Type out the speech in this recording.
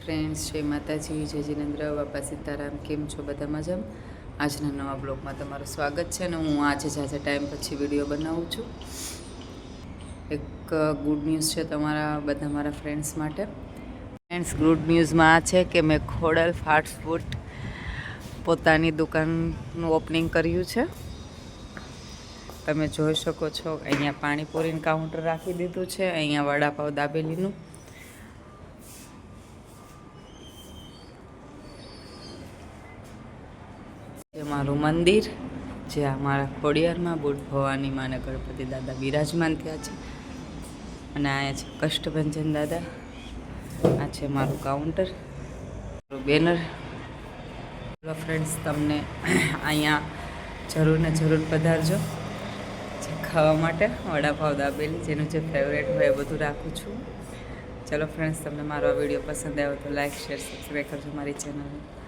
Friends, જય માતાજી, જય જિનેન્દ્ર બાપા સીતારામ. કેમ છો બધા? મજામાં? આજના નવા બ્લોગમાં તમારું સ્વાગત છે ને હું આજે જાજે ટાઈમ પછી વિડીયો બનાવું છું. એક ગુડ ન્યૂઝ છે બધા મારા ફ્રેન્ડ્સ માટે. ફ્રેન્ડ્સ, ગુડ ન્યૂઝમાં આ છે કે મેં ખોડલ ફાસ્ટ ફૂડ પોતાની દુકાનનું ઓપનિંગ કર્યું છે. તમે જોઈ શકો છો, અહીંયા પાણીપુરીનું કાઉન્ટર રાખી દીધું છે, અહીંયા વડાપાવ દાબેલીનું. મારું મંદિર જે અમારા ખોડિયારમાં બુટ ભવાની માને ગણપતિ દાદા બિરાજમાન થયા છે, અને અહીંયા છે કષ્ટભંજન દાદા. આ છે મારું કાઉન્ટર, મારું બેનર. ફ્રેન્ડ્સ, તમને અહીંયા જરૂર ને જરૂર પધારજો જે ખાવા માટે. વડાપાવ દાબેલી જેનું જે ફેવરેટ હોય એ બધું રાખું છું. ચલો ફ્રેન્ડ્સ, તમને મારો આ વિડીયો પસંદ આવ્યો તો લાઈક, શેર, સબસ્ક્રાઈબ કરજો મારી ચેનલને.